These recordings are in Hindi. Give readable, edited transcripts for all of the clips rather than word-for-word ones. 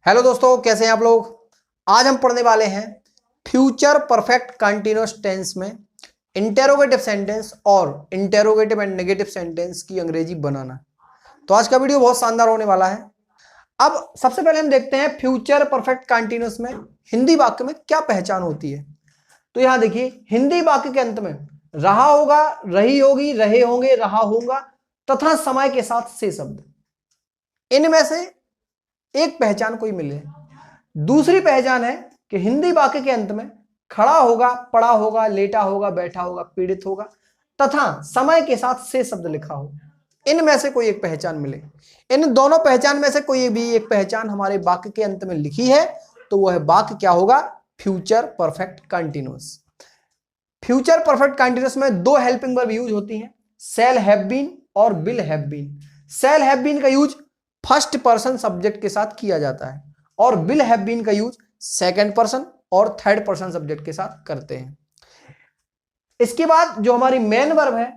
हेलो दोस्तों, कैसे हैं आप लोग। आज हम पढ़ने वाले हैं फ्यूचर परफेक्ट कंटीन्यूअस टेंस में इंटेरोगेटिव सेंटेंस और इंटेरोगेटिव एंड नेगेटिव सेंटेंस की अंग्रेजी बनाना। तो आज का वीडियो बहुत शानदार होने वाला है। अब सबसे पहले हम देखते हैं फ्यूचर परफेक्ट कंटीन्यूअस में हिंदी वाक्य में क्या पहचान होती है। तो यहां देखिए, हिंदी वाक्य के अंत में रहा होगा, रही होगी, रहे होंगे, रहा होगा तथा समय के साथ से शब्द, इनमें से एक पहचान कोई मिले। दूसरी पहचान है कि हिंदी वाक्य के अंत में खड़ा होगा, पड़ा होगा, लेटा होगा, बैठा होगा, पीड़ित होगा तथा समय के साथ से शब्द लिखा हो। इनमें से कोई एक पहचान मिले। इन दोनों पहचान में से कोई भी एक पहचान हमारे वाक्य के अंत में लिखी है तो वह वाक्य क्या होगा? Future perfect continuous. Future perfect continuous में दो हेल्पिंग वर्ब यूज होती हैं, शैल हैव बीन और will have been. Shall have been का यूज फर्स्ट पर्सन सब्जेक्ट के साथ किया जाता है और विल हैव बीन का यूज सेकंड पर्सन और थर्ड पर्सन सब्जेक्ट के साथ करते हैं। इसके बाद जो हमारी मेन वर्ब है,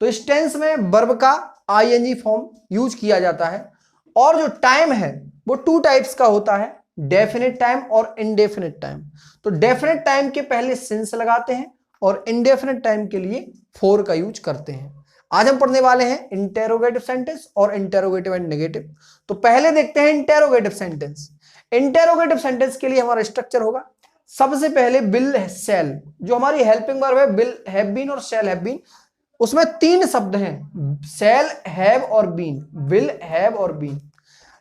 तो इस टेंस में वर्ब का आईएनजी फॉर्म यूज किया जाता है और जो टाइम है वो टू टाइप्स का होता है, डेफिनेट टाइम और इनडेफिनेट टाइम। तो डेफिनेट टाइम के पहले सिंस लगाते हैं और इनडेफिनेट टाइम के लिए फॉर का यूज करते हैं। आज हम पढ़ने वाले हैं इंटेरोगेटिव सेंटेंस और इंटेरोगेटिव एंड नेगेटिव। तो पहले देखते हैं इंटेरोगेटिव सेंटेंस। इंटेरोगेटिव सेंटेंस के लिए हमारा स्ट्रक्चर होगा, सबसे पहले विल शैल, जो हमारी हेल्पिंग वर्ब है विल हैव बीन और शैल हैव बीन, उसमें तीन शब्द हैं, शैल, हैव और बीन, विल, हैव और बीन।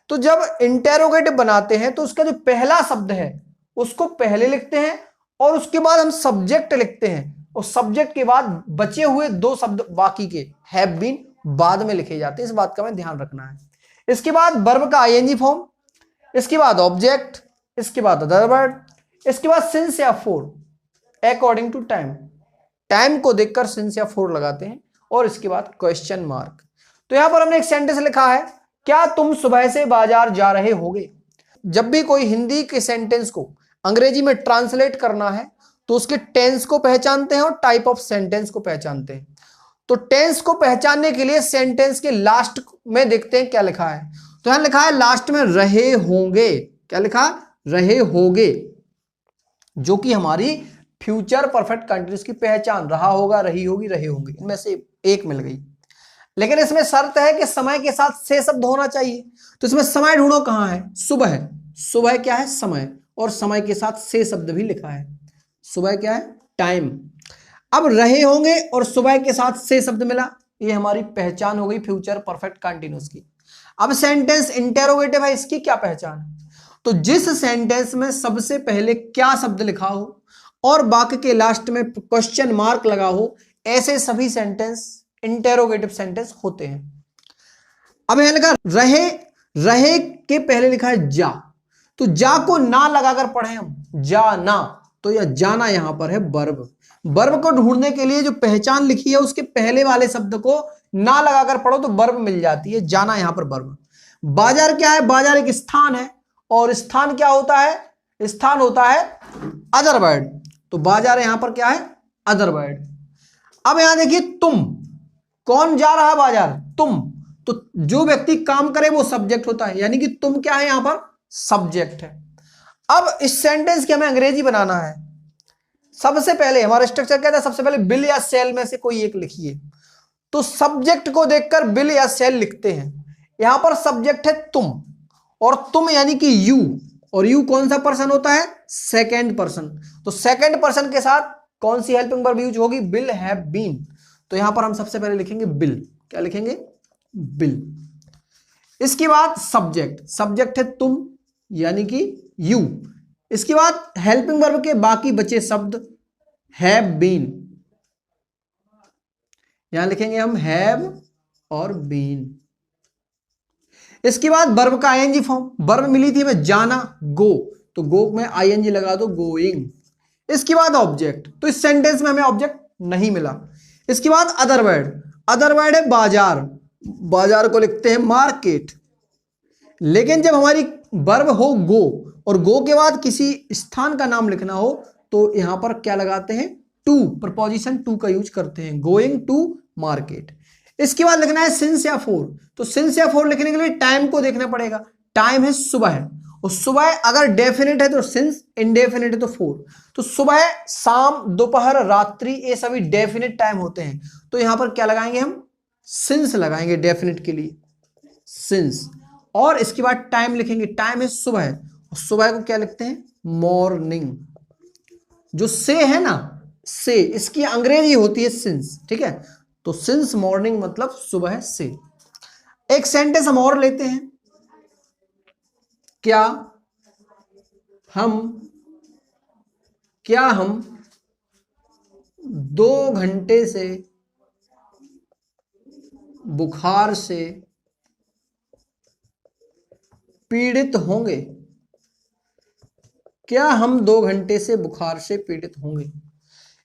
तो जब इंटेरोगेटिव बनाते हैं तो उसका जो पहला शब्द है उसको पहले लिखते हैं और उसके बाद हम सब्जेक्ट लिखते हैं और सब्जेक्ट के बाद बचे हुए दो शब्द बाकी के हैव बीन बाद में लिखे जाते हैं। इस बात का हमें ध्यान रखना है। इसके बाद वर्ब का आईएनजी फॉर्म, इसके बाद ऑब्जेक्ट, इसके बाद अदर वर्ड, इसके बाद सिंस या for according to time. Time को देखकर सिंस या फोर लगाते हैं और इसके बाद क्वेश्चन मार्क। तो यहां पर हमने एक सेंटेंस लिखा है, क्या तुम सुबह से बाजार जा रहे होगे। जब भी कोई हिंदी के सेंटेंस को अंग्रेजी में ट्रांसलेट करना है तो उसके टेंस को पहचानते हैं और टाइप ऑफ सेंटेंस को पहचानते हैं। तो टेंस को पहचानने के लिए सेंटेंस के लास्ट में देखते हैं क्या लिखा है। तो यहां लिखा है लास्ट में रहे होंगे। क्या लिखा? रहे होंगे, जो कि हमारी फ्यूचर परफेक्ट कंटीन्यूअस की पहचान, रहा होगा, रही होगी, रहे होंगे, इनमें से एक मिल गई। लेकिन इसमें शर्त है कि समय के साथ से शब्द होना चाहिए। तो इसमें समय ढूंढो, कहां है? सुबह। सुबह क्या है? समय, और समय के साथ से शब्द भी लिखा है। सुबह क्या है? टाइम। अब रहे होंगे और सुबह के साथ से शब्द मिला, ये हमारी पहचान हो गई फ्यूचर परफेक्ट कंटीन्यूअस की। अब सेंटेंस इंटेरोगेटिव है, इसकी क्या पहचान है? तो जिस सेंटेंस में सबसे पहले क्या शब्द लिखा हो और वाक्य के लास्ट में क्वेश्चन मार्क लगा हो, ऐसे सभी सेंटेंस इंटेरोगेटिव सेंटेंस होते हैं। अब यहां लिखा रहे, रहे के पहले लिखा है जा, तो जा को ना लगाकर पढ़े हम, जाना, तो यह जाना यहां पर है वर्ब। वर्ब को ढूंढने के लिए जो पहचान लिखी है उसके पहले वाले शब्द को ना लगाकर पढ़ो तो वर्ब मिल जाती है, जाना यहां पर वर्ब। बाजार क्या है? बाजार एक स्थान है और स्थान क्या होता है? स्थान होता है अदर वर्ड। तो बाजार यहां पर क्या है? Other word. अब यहां देखिए तुम, कौन जा रहा बाजार? तुम। तो जो व्यक्ति काम करे वो सब्जेक्ट होता है, यानी कि तुम क्या है? यहां पर सब्जेक्ट है। अब इस सेंटेंस की हमें अंग्रेजी बनाना है। सबसे पहले हमारा स्ट्रक्चर कहता है, सबसे पहले विल या शैल में से कोई एक लिखिए। तो सब्जेक्ट को देखकर विल या शैल लिखते हैं। यहां पर सब्जेक्ट है तुम, और तुम यानी कि यू, और यू कौन सा पर्सन होता है? Second person. तो सेकेंड पर्सन के साथ कौन सी हेल्पिंग वर्ब यूज होगी? Will have been. तो यहां पर हम सबसे पहले लिखेंगे विल। क्या लिखेंगे? विल। इसके बाद सब्जेक्ट, सब्जेक्ट है तुम यानी कि यू। इसके बाद हेल्पिंग वर्ब के बाकी बचे शब्द हैव बीन, यहां लिखेंगे हम हैव और बीन। इसके बाद वर्ब का आईएनजी फॉर्म, वर्ब मिली थी हमें जाना, गो, तो गो में आईएनजी लगा दो, गोइंग। इसके बाद ऑब्जेक्ट, तो इस सेंटेंस में हमें ऑब्जेक्ट नहीं मिला। इसके बाद अदर वर्ड, अदर वर्ड है बाजार, बाजार को लिखते हैं मार्केट। लेकिन जब हमारी वर्ब हो गो और गो के बाद किसी स्थान का नाम लिखना हो तो यहां पर क्या लगाते हैं? टू, प्रपोजिशन टू का यूज करते हैं, गोइंग टू मार्केट। इसके बाद लिखना है सिंस या फोर। तो सिंस या फोर लिखने के लिए टाइम को देखना पड़ेगा। टाइम है सुबह और सुबह अगर डेफिनेट है तो सिंस, इंडेफिनेट है तो फोर। तो सुबह, शाम, दोपहर, रात्रि, ये सभी डेफिनेट टाइम होते हैं। तो यहां पर क्या लगाएंगे हम? सिंस लगाएंगे डेफिनेट के लिए, सिंस। और इसके बाद टाइम लिखेंगे, टाइम है सुबह, और सुबह को क्या लिखते हैं? मॉर्निंग। जो से है ना, से, इसकी अंग्रेजी होती है सिंस, ठीक है। तो सिंस मॉर्निंग मतलब सुबह से। एक सेंटेंस हम और लेते हैं, क्या हम 2 घंटे से बुखार से पीड़ित होंगे? क्या हम 2 घंटे से बुखार से पीड़ित होंगे?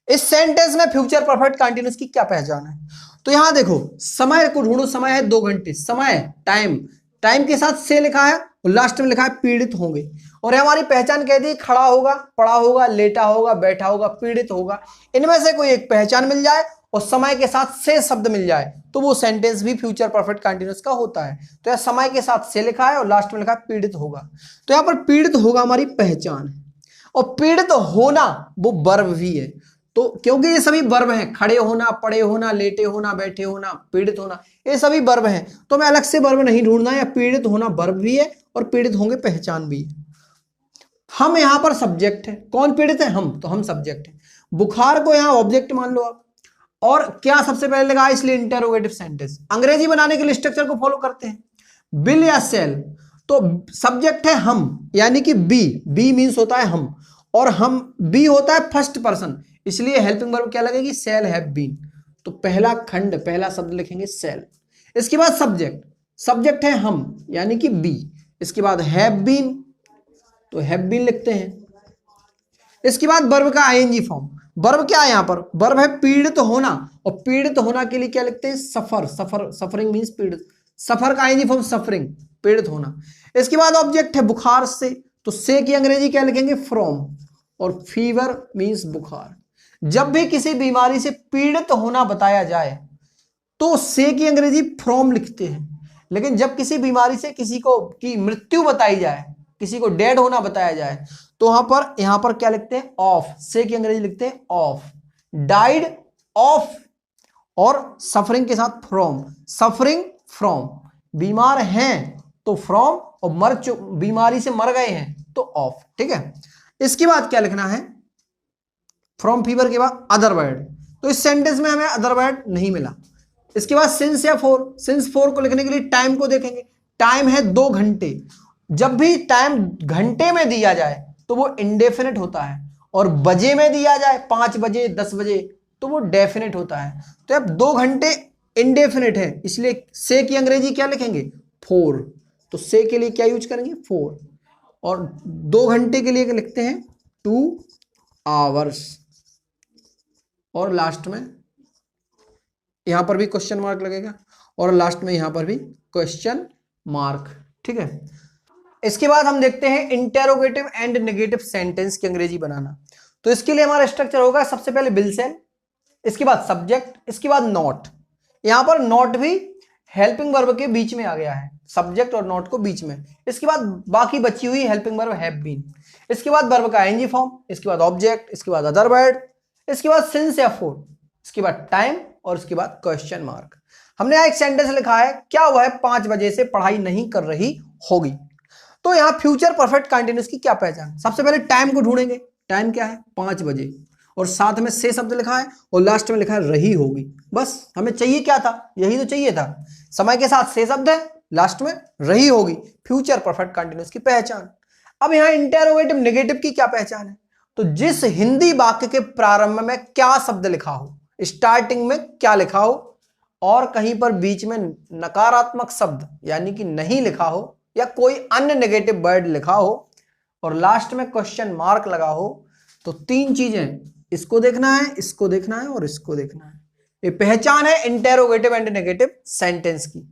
इस सेंटेंस में फ्यूचर परफेक्ट कंटीन्यूअस की क्या पहचान है? तो यहां देखो, समय को ढूंढो, समय है 2 घंटे, समय टाइम, टाइम के साथ से लिखा है और लास्ट में लिखा है पीड़ित होंगे। और हमारी पहचान कहती है खड़ा होगा, पड़ा होगा, लेटा होगा, बैठा होगा, पीड़ित होगा। इनमें से कोई एक पहचान मिल जाए और समय के साथ से शब्द मिल जाए तो वो सेंटेंस भी फ्यूचर परफेक्ट कंटीन्यूअस का होता है। तो यह समय के साथ से लिखा है और लास्ट में लिखा है पीड़ित होगा। तो यहां पर पीड़ित होगा हमारी पहचान है। और पीड़ित होना वो वर्ब भी है। तो क्योंकि ये सभी वर्ब हैं, खड़े होना, पड़े होना, लेटे होना, बैठे होना, पीड़ित होना, ये सभी वर्ब हैं। तो हमें अलग से वर्ब नहीं ढूंढना है। पीड़ित होना वर्ब भी है और पीड़ित होंगे पहचान भी है। हम यहां पर सब्जेक्ट है। कौन पीड़ित है? हम। तो हम सब्जेक्ट है। बुखार को यहां ऑब्जेक्ट मान लो आप। और क्या सबसे पहले लगा, इसलिए इंटेरोगेटिव सेंटेंस। अंग्रेजी बनाने के लिए स्ट्रक्चर को फॉलो करते हैं, बिल या सेल। तो सब्जेक्ट है हम, यानी कि बी, बी मीन्स होता है हम, और हम, बी होता है फर्स्ट पर्सन, इसलिए हेल्पिंग वर्ब क्या लगेगी? Shall have been. तो पहला खंड, पहला शब्द लिखेंगे सेल। इसके बाद सब्जेक्ट, सब्जेक्ट है हम यानी कि बी। इसके बाद हैव बीन, तो हैव बीन लिखते हैं। इसके बाद वर्ब का आईएनजी फॉर्म। वर्ब क्या है यहां पर? वर्ब है पीड़ित होना, और पीड़ित होना के लिए क्या लिखते हैं? सफर, सफर, सफरिंग मीन्स पीड़ित। सफर का आईएनजी फॉर्म सफरिंग, पीड़ित होना। इसके बाद ऑब्जेक्ट है बुखार से, तो से की अंग्रेजी क्या लिखेंगे? फ्रॉम। और फीवर मीन्स बुखार। जब भी किसी बीमारी से पीड़ित होना बताया जाए तो से की अंग्रेजी फ्रॉम लिखते हैं। लेकिन जब किसी बीमारी से किसी को की मृत्यु बताई जाए, किसी को डेड होना बताया जाए, तो यहां पर क्या लिखते हैं? ऑफ। से की अंग्रेजी लिखते हैं ऑफ, डाइड ऑफ। और सफरिंग के साथ फ्रॉम, सफरिंग फ्रॉम। बीमार हैं तो फ्रॉम, और बीमारी से मर गए हैं तो ऑफ, ठीक है। इसके बाद क्या लिखना है? फ्रॉम फीवर के बाद अदर वर्ड। तो इस सेंटेंस में हमें अदर वर्ड नहीं मिला। इसके बाद सिंस या फोर। सिंस फोर को लिखने के लिए टाइम को देखेंगे। टाइम है 2 घंटे। जब भी टाइम घंटे में दिया जाए तो वो इंडेफिनिट होता है, और बजे में दिया जाए 5 बजे, 10 बजे, तो वो डेफिनिट होता है। तो अब 2 घंटे इंडेफिनिट है, इसलिए से की अंग्रेजी क्या लिखेंगे? 4। तो से के लिए क्या यूज करेंगे? 4। और 2 घंटे के लिए लिखते हैं 2 आवर्स। और लास्ट में यहां पर भी क्वेश्चन मार्क लगेगा, और लास्ट में यहां पर भी क्वेश्चन मार्क, ठीक है। इसके बाद हम देखते हैं इंटेरोगेटिव एंड नेगेटिव सेंटेंस की अंग्रेजी बनाना। तो इसके लिए हमारा स्ट्रक्चर होगा, सबसे पहले बिल सेल, इसके बाद सब्जेक्ट, इसके बाद नॉट। यहां पर नॉट भी हेल्पिंग वर्ब के बीच में आ गया है, सब्जेक्ट और नॉट को बीच में। इसके बाद बाकी बची हुई हेल्पिंग वर्ब हैव बीन। इसके बाद वर्ब का आईएनजी फॉर्म, इसके बाद ऑब्जेक्ट, इसके बाद अदर वर्ड, इसके बाद सिंस या फोर, इसके बाद टाइम, और इसके बाद क्वेश्चन मार्क। हमने यहां एक सेंटेंस लिखा है, क्या वह 5 बजे से पढ़ाई नहीं कर रही होगी? तो यहां फ्यूचर परफेक्ट कंटीन्यूअस की क्या पहचान? सबसे पहले टाइम को ढूंढेंगे। टाइम क्या है? 5 बजे, और साथ में से शब्द लिखा है और लास्ट में लिखा है रही होगी। बस हमें चाहिए क्या था? यही तो चाहिए था। समय के साथ से शब्द है, लास्ट में रही होगी, फ्यूचर परफेक्ट कंटीन्यूअस की पहचान। अब यहां इंटेरोगेटिव नेगेटिव की क्या पहचान है? तो जिस हिंदी वाक्य के प्रारंभ में क्या शब्द लिखा हो, स्टार्टिंग में क्या लिखा हो, और कहीं पर बीच में नकारात्मक शब्द यानी कि नहीं लिखा हो, या कोई अन्य नेगेटिव वर्ड लिखा हो, और लास्ट में क्वेश्चन मार्क लगा हो, तो 3 चीजें, इसको देखना है, इसको देखना है, और इसको देखना है। ये पहचान है इंटेरोगेटिव एंड नेगेटिव सेंटेंस की।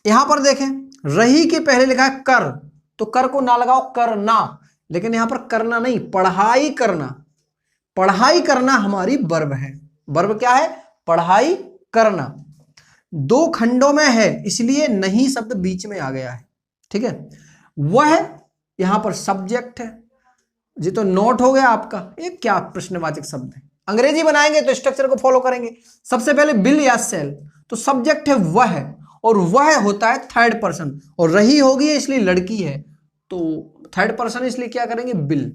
यहां पर देखें, रही के पहले लिखा है कर, तो कर को ना लगाओ, करना। लेकिन यहां पर करना नहीं, पढ़ाई करना। पढ़ाई करना हमारी वर्ब है। वर्ब क्या है? पढ़ाई करना। 2 खंडों में है, इसलिए नहीं शब्द बीच में आ गया है, ठीक है। वह यहां पर सब्जेक्ट है जी, तो नॉट हो गया आपका। एक क्या प्रश्नवाचक शब्द है। अंग्रेजी बनाएंगे तो स्ट्रक्चर को फॉलो करेंगे। सबसे पहले बिल या सेल, तो सब्जेक्ट है वह, और वह होता है थर्ड पर्सन, और रही होगी इसलिए लड़की है, तो थर्ड पर्सन इसलिए क्या करेंगे बिल।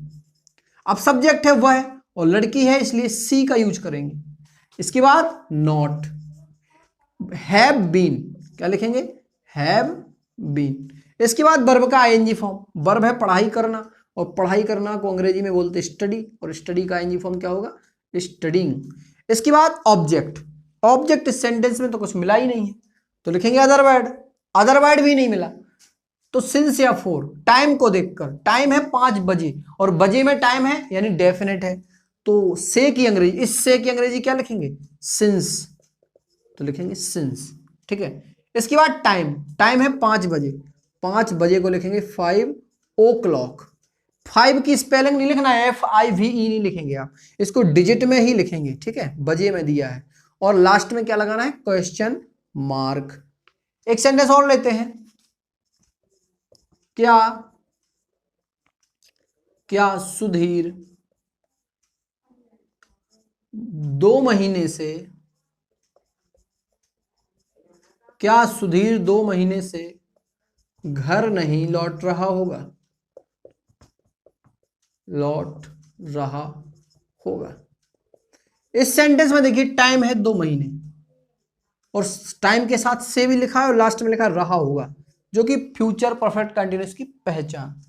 अब सब्जेक्ट है वह और लड़की है इसलिए सी का यूज करेंगे। इसके बाद नॉट, हैव बीन, क्या लिखेंगे हैव बीन। इसके बाद वर्ब का आईएनजी फॉर्म, वर्ब है पढ़ाई करना, और पढ़ाई करना को अंग्रेजी में बोलते स्टडी, और स्टडी का आईएनजी फॉर्म क्या होगा स्टडिंग। इसके बाद ऑब्जेक्ट, ऑब्जेक्ट इस सेंटेंस में तो कुछ मिला ही नहीं है, तो लिखेंगे अदर वर्ड, अदर वर्ड भी नहीं मिला, तो सिंस या फोर। टाइम को देखकर, टाइम है 5 बजे और बजे में टाइम है यानी डेफिनेट है, तो से की अंग्रेजी, इस से की अंग्रेजी क्या लिखेंगे सिंस, तो लिखेंगे सिंस, ठीक है। इसके बाद टाइम, टाइम है 5 बजे, 5 बजे को लिखेंगे 5 o'clock। 5 की स्पेलिंग नहीं लिखना है, FIVE नहीं लिखेंगे आप, इसको डिजिट में ही लिखेंगे, ठीक है, बजे में दिया है। और लास्ट में क्या लगाना है क्वेश्चन मार्क। एक सेंटेंस और लेते हैं, क्या सुधीर 2 महीने से, क्या सुधीर 2 महीने से घर नहीं लौट रहा होगा, लौट रहा होगा। इस सेंटेंस में देखिए टाइम है 2 महीने और टाइम के साथ से भी लिखा है और लास्ट में लिखा है रहा होगा, जो कि फ्यूचर परफेक्ट कंटिन्यूअस की पहचान।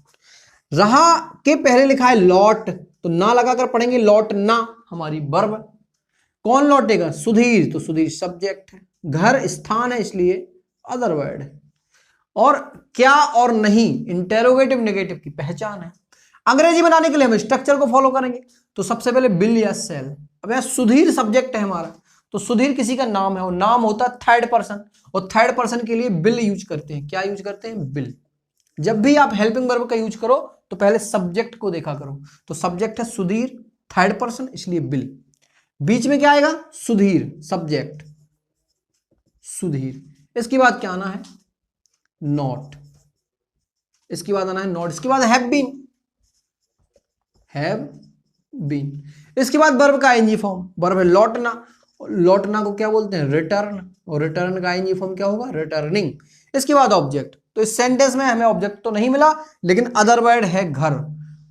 रहा के पहले लिखा है लौट, तो ना लगाकर पढ़ेंगे लौट ना, हमारी वर्ब। कौन लौटेगा सुधीर, तो सुधीर सब्जेक्ट है, घर स्थान है इसलिए अदर वर्ड है, और क्या और नहीं इंटेरोगेटिव नेगेटिव की पहचान है। अंग्रेजी बनाने के लिए हम स्ट्रक्चर को फॉलो करेंगे, तो सबसे पहले बिल या सेल। अब यहां सुधीर सब्जेक्ट है हमारा, तो सुधीर किसी का नाम है और नाम होता है थर्ड पर्सन, और थर्ड पर्सन के लिए बिल यूज करते हैं। क्या यूज करते हैं बिल। जब भी आप हेल्पिंग वर्ब का यूज करो तो पहले सब्जेक्ट को देखा करो, तो सब्जेक्ट है सुधीर थर्ड पर्सन इसलिए बिल। बीच में क्या आएगा सुधीर सब्जेक्ट सुधीर। इसके बाद क्या आना है नॉट, इसके बाद आना है नॉट, इसके बाद हैव बीन, हैव बीन। इसके बाद वर्ब का आईएनजी फॉर्म, वर्ब है लौटना, लौटना को क्या बोलते हैं रिटर्न, और रिटर्न का आईएनजी फॉर्म क्या होगा रिटर्निंग। इसके बाद ऑब्जेक्ट, तो इस सेंटेंस में हमें ऑब्जेक्ट तो नहीं मिला लेकिन अदर वर्ड है घर,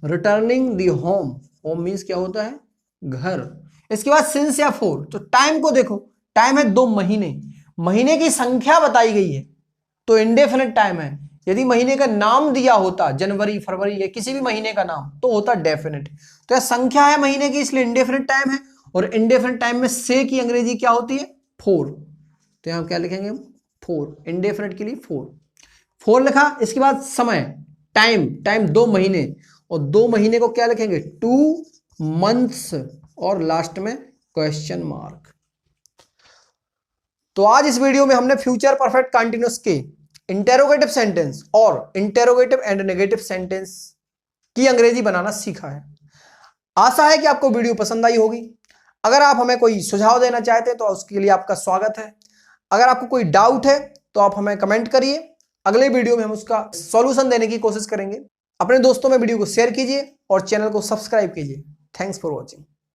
returning the home, home means क्या होता है घर। इसके बाद सिंस या फोर, तो टाइम को देखो, टाइम है 2 महीने, महीने की संख्या बताई गई है तो इंडेफिनिट टाइम है। यदि महीने का नाम दिया होता जनवरी फरवरी या किसी भी महीने का नाम तो होता डेफिनेट, तो यह संख्या है महीने की इसलिए इंडेफिनिट टाइम है, और इंडेफिनिट टाइम में से की अंग्रेजी क्या होती है 4, तो यहां क्या लिखेंगे हम 4, इंडेफिनिट के लिए 4 लिखा। इसके बाद समय टाइम, टाइम 2 महीने, और 2 महीने को क्या लिखेंगे 2 मंथ्स, और लास्ट में क्वेश्चन मार्क। तो आज इस वीडियो में हमने फ्यूचर परफेक्ट कंटीन्यूअस के इंटेरोगेटिव सेंटेंस और इंटेरोगेटिव एंड नेगेटिव सेंटेंस की अंग्रेजी बनाना सीखा है। आशा है कि आपको वीडियो पसंद आई होगी। अगर आप हमें कोई सुझाव देना चाहते हैं तो उसके लिए आपका स्वागत है। अगर आपको कोई डाउट है तो आप हमें कमेंट करिए, अगले वीडियो में हम उसका सॉल्यूशन देने की कोशिश करेंगे। अपने दोस्तों में वीडियो को शेयर कीजिए और चैनल को सब्सक्राइब कीजिए। Thanks for watching.